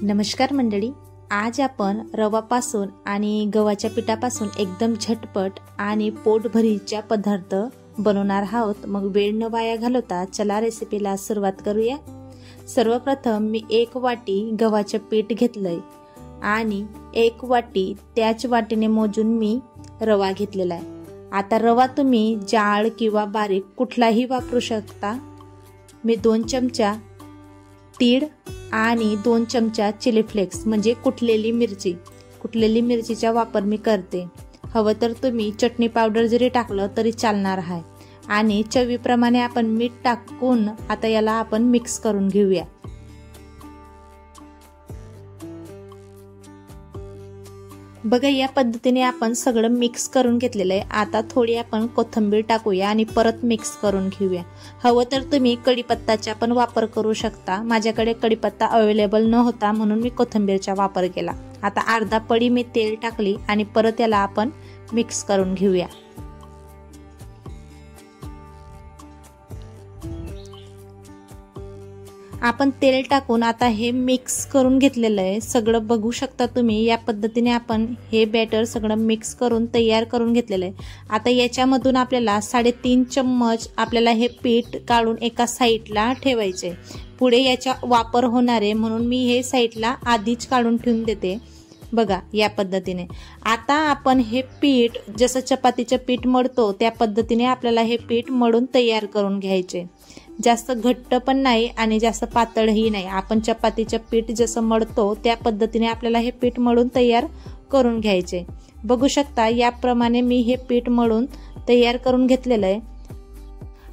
नमस्कार मंडळी, आज आपण रवापासून आणि गव्हाच्या पिठापासून एकदम झटपट आणि पोटभरीच्या पदार्थ बनवणार आहोत। मग वेळ न वाया घालवता चला रेसिपीला सुरुवात करूया। सर्वप्रथम मी 1 वाटी गव्हाचे पीठ घेतलंय आणि 1 वाटी त्याच वाटीने मोजून मी रवा घेतलेला आहे। आता रवा तुम्ही जाड किंवा बारीक कुठलाही वापरू शकता। मी 2 चमचा तीळ आणि 2 चमचा चिली फ्लेक्स म्हणजे कुटलेली मिरचीचा वापर मी करते। हवं तर तुम्ही चटणी पावडर जरी टाकलं तरी चालणार आहे। आणि चवीप्रमाणे आपण मीठ टाकून आता याला आपण मिक्स करून घेऊया। बघा, या पद्धतीने आपण सगळं मिक्स करून घेतलेलं आहे। आता थोडी आपण कोथिंबीर टाकूया आणि परत मिक्स करून घेऊया। हवं तर तुम्ही कढीपत्त्याचा पण वापर करू शकता। माझ्याकडे कढीपत्ता अवेलेबल न होता म्हणून मी कोथिंबीरचा वापर केला। आता अर्धा पडी मी तेल टाकली आणि परत याला आपण मिक्स करून घेऊया। आपण तेल टाकून आता हे मिक्स करून घेतलेलं आहे। सगळं बघू शकता तुम्ही, या पद्धतीने आपण हे बॅटर सगळं मिक्स करून तयार करून घेतलेलं आहे। आता याच्यामधून आपल्याला 3.5 चम्मच आपल्याला हे पीठ काढून एका साईडला ठेवायचे। पुढे याचा वापर होणार आहे म्हणून मी हे साईडला आधीच काढून ठेवून देते। बघा, या पद्धतीने आता आपण हे पीठ जसं चपातीचं पीठ मळतो त्या पद्धतीने आपल्याला हे पीठ मळून तयार करून घ्यायचे। जास्त घट्ट पण नाही आणि जास्त पातळही नाही। आपण चपातीचं पीठ जसं मळतो त्या पद्धतीने आपल्याला हे पीठ मळून तयार करून घ्यायचे। बघू शकता, याप्रमाणे मी हे पीठ मळून तयार करून घेतलेलं आहे।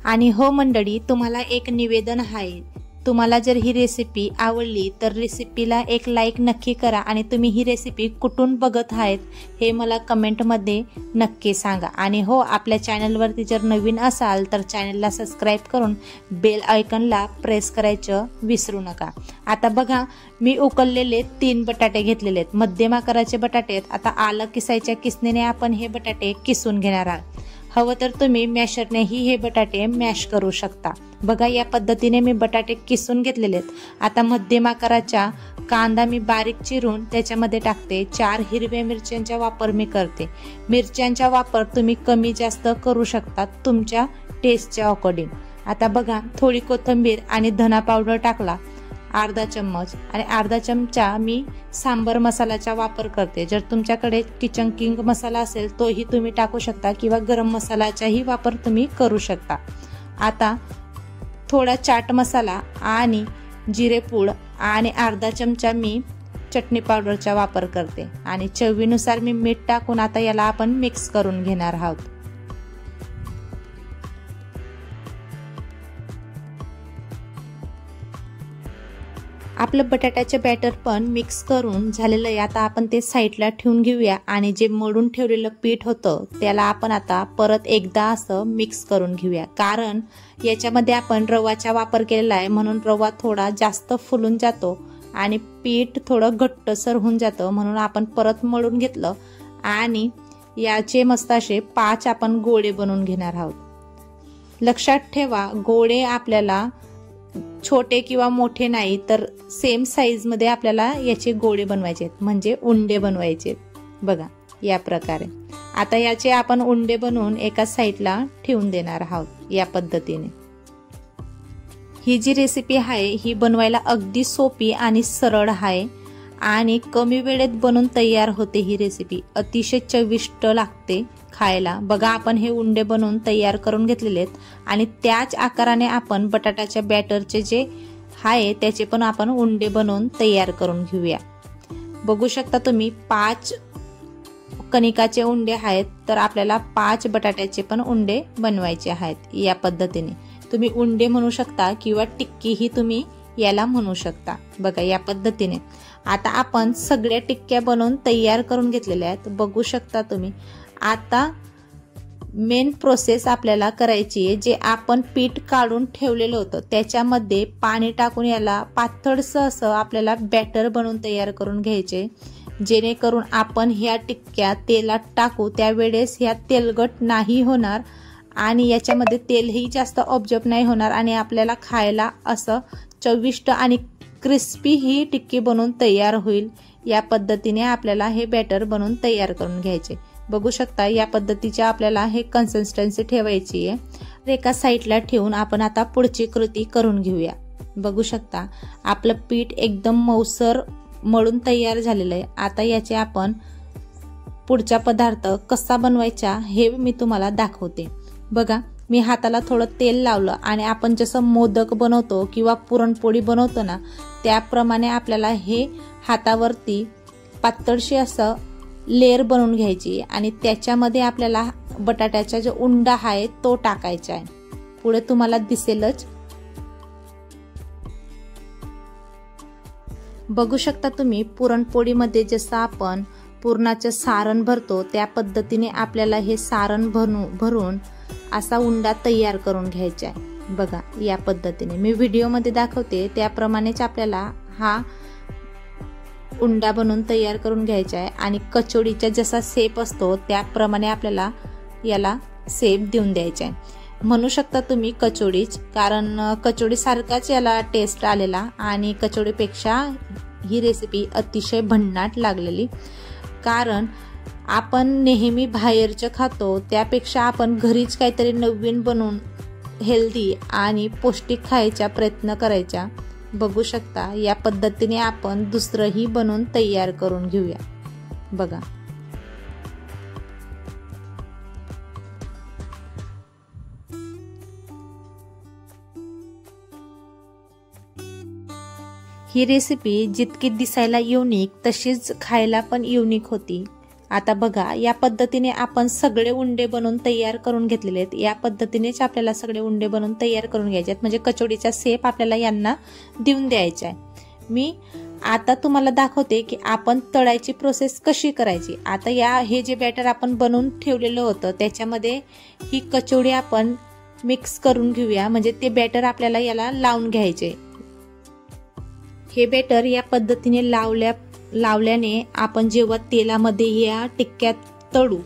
आणि हो मंडळी, तुम्हाला एक निवेदन आहे, तुम्हाला जर ही रेसिपी आवडली तर रेसिपीला एक लाईक नक्की करा आणि तुम्ही ही रेसिपी कुठून बघत आहात हे मला कमेंटमध्ये नक्की सांगा। आणि हो, आपल्या चॅनलवरती जर नवीन असाल तर चॅनलला सबस्क्राईब करून बेल आयकॉनला प्रेस करायचं विसरू नका। आता बघा, मी उकळलेले 3 बटाटे घेतलेले आहेत, मध्यम आकाराचे बटाटे आहेत। आता आलं किसायच्या किसणीने आपण हे बटाटे किसून घेणार आहोत। हवं तर तुम्ही मॅशरनेही हे बटाटे मॅश करू शकता। बघा, या पद्धतीने मी बटाटे किसून घेतलेले आहेत। आता मध्यम आकाराचा कांदा मी बारीक चिरून त्याच्यामध्ये टाकते। 4 हिरव्या मिरच्यांचा वापर मी करते। मिरच्यांचा वापर तुम्ही कमी जास्त करू शकता तुमच्या टेस्टच्या अकॉर्डिंग। आता बघा, थोडी कोथिंबीर आणि धना पावडर टाकला अर्धा चम्मच आणि अर्धा चमचा मी सांबर मसाल्याचा वापर करते। जर तुमच्याकडे किचन किंग मसाला असेल तोही तुम्ही टाकू शकता किंवा गरम मसाल्याचाही वापर तुम्ही करू शकता। आता थोडा चाट मसाला आणि जिरेपूड आणि अर्धा चमचा मी चटणी पावडरचा वापर करते आणि चवीनुसार मी मीठ टाकून आता याला आपण मिक्स करून घेणार आहोत। आपलं बटाट्याचे बॅटर पण मिक्स करून झालेलं आहे। आता आपण ते साईडला ठेवून घेऊया आणि जे मळून ठेवलेलं पीठ होतं त्याला आपण आता परत एकदा असं मिक्स करून घेऊया। कारण याच्यामध्ये आपण रवाचा वापर केलेला आहे म्हणून रवा थोडा जास्त फुलून जातो आणि पीठ थोडं घट्टसर होऊन जातं, म्हणून आपण परत मळून घेतलं आणि याचे मस्त असे 5 आपण गोळे बनवून घेणार आहोत। लक्षात ठेवा, गोळे आपल्याला छोटे किंवा मोठे नाही तर सेम साईज मध्ये आपल्याला याचे गोळे बनवायचे आहेत, म्हणजे उंडे बनवायचे। बघा, या प्रकारे आता याचे आपण उंडे बनवून एका साईडला ठेवून देणार आहोत। या पद्धतीने ही जी रेसिपी आहे ही बनवायला अगदी सोपी आणि सरळ आहे आणि कमी वेळेत बनवून तयार होते। ही रेसिपी अतिशय चविष्ट लागते खायला। बघा, आपण हे उंडे बनवून तयार करून घेतलेले आहेत आणि त्याच आकाराने आपण बटाट्याच्या बॅटरचे जे आहे त्याचे पण आपण उंडे बनवून तयार करून घेऊया। बघू शकता तुम्ही, 5 कणिकाचे उंडे आहेत तर आपल्याला 5 बटाट्याचे पण उंडे बनवायचे आहेत। या पद्धतीने तुम्ही उंडे म्हणू शकता किंवा टिक्की ही तुम्ही याला म्हणू शकता। बघा, या पद्धतीने आता आपण सगळ्या टिक्क्या बनवून तयार करून घेतलेल्या आहेत। बघू शकता तुम्ही, आता मेन प्रोसेस आपल्याला करायची आहे। जे आपण पीठ काढून ठेवलेलं होतं त्याच्यामध्ये पाणी टाकून याला पातळसं असं आपल्याला बॅटर बनवून तयार करून घ्यायचे, जेणेकरून आपण ह्या टिक्क्या तेलात टाकू त्यावेळेस ह्या तेलगट नाही होणार आणि याच्यामध्ये तेलही जास्त ऑब्जर्व नाही होणार आणि आपल्याला खायला असं चविष्ट आणि क्रिस्पी ही टिक्की बनवून तयार होईल। या पद्धतीने आपल्याला हे बॅटर बनवून तयार करून घ्यायचे। बघू शकता या पद्धतीच्या आपल्याला हे कन्सिस्टन्सी ठेवायची आहे। एका साईडला ठेवून आपण आता पुढची कृती करून घेऊया। बघू शकता आपलं पीठ एकदम मऊसर मळून तयार झालेलं आहे। आता याचे आपण पुढचा पदार्थ कसा बनवायचा हे मी तुम्हाला दाखवते। बघा मी हाताला थोडं तेल लावलं आणि आपण जसं मोदक बनवतो किंवा पुरणपोळी बनवतो ना, त्याप्रमाणे आपल्याला हे हातावरती पातळशी असं लेयर बनवून घ्यायची आणि त्याच्यामध्ये आपल्याला बटाट्याचा जो उंडा आहे तो टाकायचा आहे। पुढे तुम्हाला दिसेलच। बघू शकता तुम्ही पुरणपोळीमध्ये जसं आपण पुरणाचं सारण भरतो त्या पद्धतीने आपल्याला हे सारण भरून असा उंडा तयार करून घ्यायचा आहे। बघा या पद्धतीने मी व्हिडिओमध्ये दाखवते त्याप्रमाणेच आपल्याला हा उंडा बनवून तयार करून घ्यायचा आहे आणि कचोडीचा जसा शेप असतो त्याप्रमाणे आपल्याला याला शेप देऊन द्यायचा आहे। म्हणू शकता तुम्ही कचोडीच, कारण कचोडी सारखाच याला टेस्ट आलेला आणि कचोडीपेक्षा ही रेसिपी अतिशय भन्नाट लागलेली। कारण आपण नेहमी बाहेरचं खातो त्यापेक्षा आपण घरीच काहीतरी नवीन बनवून हेल्दी आणि पौष्टिक खायचा प्रयत्न करायचा। बघू शकता या पद्धतीने आपण दुसरंही बनवून तयार करून घेऊया। बघा ही रेसिपी जितकी दिसायला युनिक तशीच खायला पण युनिक होती। आता बघा या पद्धतीने आपण सगळे उंडे बनवून तयार करून घेतलेले आहेत। या पद्धतीनेच आपल्याला सगळे उंडे बनवून तयार करून घ्यायचे आहेत, म्हणजे कचोडीचा शेप आपल्याला यांना देऊन द्यायचा आहे। मी आता तुम्हाला दाखवते की आपण तळायची प्रोसेस कशी करायची। आता हे जे बॅटर आपण बनवून ठेवलेलं होतं त्याच्यामध्ये ही कचोडी आपण मिक्स करून घेऊया, म्हणजे ते बॅटर आपल्याला याला लावून घ्यायचे। हे बॅटर या पद्धतीने लावल्याने आपण जेव्हा तेलामध्ये या टिक्क्यात तळू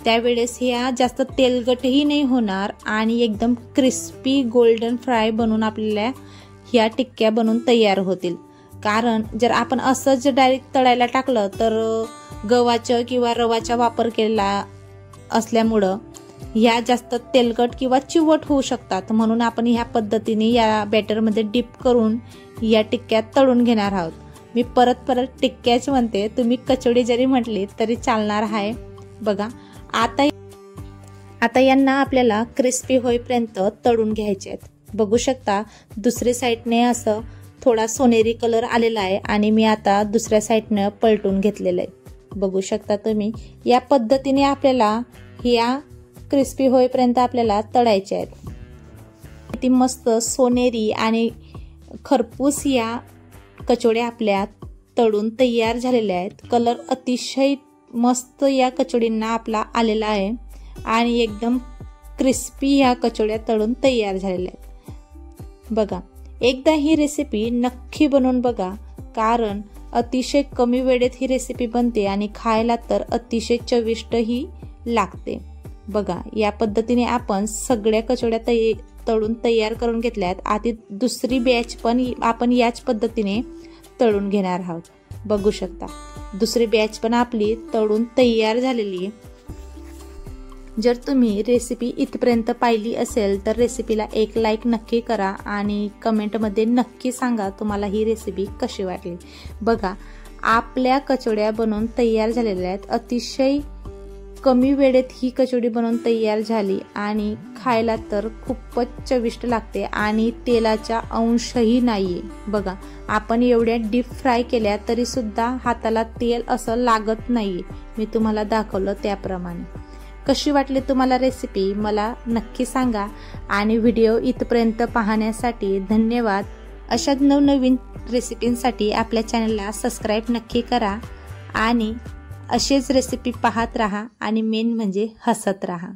त्यावेळेस ह्या जास्त तेलकटही नाही होणार आणि एकदम क्रिस्पी गोल्डन फ्राय बनून आपल्याला ह्या टिक्क्या बनून तयार होतील। कारण जर आपण असंच डायरेक्ट तळायला टाकलं तर गव्हाचं किंवा रवाचा वापर केला असल्यामुळं ह्या जास्त तेलकट किंवा चिवट होऊ शकतात। म्हणून आपण ह्या पद्धतीने या बॅटरमध्ये डिप करून या टिक्क्यात तळून घेणार आहोत। मी परत टिक्क्याच म्हणते, तुम्ही कचोडी जरी म्हटली तरी चालणार आहे। बघा आता यांना आपल्याला क्रिस्पी होईपर्यंत तळून घ्यायचे आहेत। बघू शकता दुसरी साईडने असं थोडा सोनेरी कलर आलेला आहे आणि मी आता दुसऱ्या साईडने पलटून घेतलेलं आहे। बघू शकता तुम्ही या पद्धतीने आपल्याला या क्रिस्पी होईपर्यंत आपल्याला तळायचे आहेत। किती मस्त सोनेरी आणि खरपूस या कचोड्या आपल्या तळून तयार झालेल्या आहेत। कलर अतिशय मस्त या कचोडींना आपला आलेला आहे आणि एकदम क्रिस्पी या कचोड्या तळून तयार झालेल्या आहेत। बघा एकदा ही रेसिपी नक्की बनवून बघा, कारण अतिशय कमी वेळेत ही रेसिपी बनते आणि खायला तर अतिशय चविष्टही लागते। बघा या पद्धतीने आपण सगळ्या कचोड्या तळून तयार करून घेतल्यात। आधी दुसरी बॅच पण आपण याच पद्धतीने तळून घेणार आहोत। बघू शकता दुसरी बॅच पण आपली तळून तयार झालेली आहे। जर तुम्ही रेसिपी इथपर्यंत पाहिली असेल तर रेसिपीला एक लाईक नक्की करा आणि कमेंटमध्ये नक्की सांगा तुम्हाला ही रेसिपी कशी वाटली। बघा आपल्या कचोड्या बनवून तयार झालेल्या आहेत। अतिशय कमी वेळेत ही कचोडी बनवून तयार झाली आणि खायला तर खूपच चविष्ट लागते आणि तेलाचा अंशही नाहीये। बघा आपण एवढ्या डीप फ्राय केल्या तरी सुद्धा हाताला तेल असं लागत नाहीये। मी तुम्हाला दाखवलं त्याप्रमाणे। कशी वाटली तुम्हाला रेसिपी मला नक्की सांगा आणि व्हिडिओ इथपर्यंत पाहण्यासाठी धन्यवाद। अशा नवनवीन रेसिपींसाठी आपल्या चॅनलला सबस्क्राईब नक्की करा आणि असेच रेसिपी पाहत राहा आणि मेन म्हणजे हसत राहा।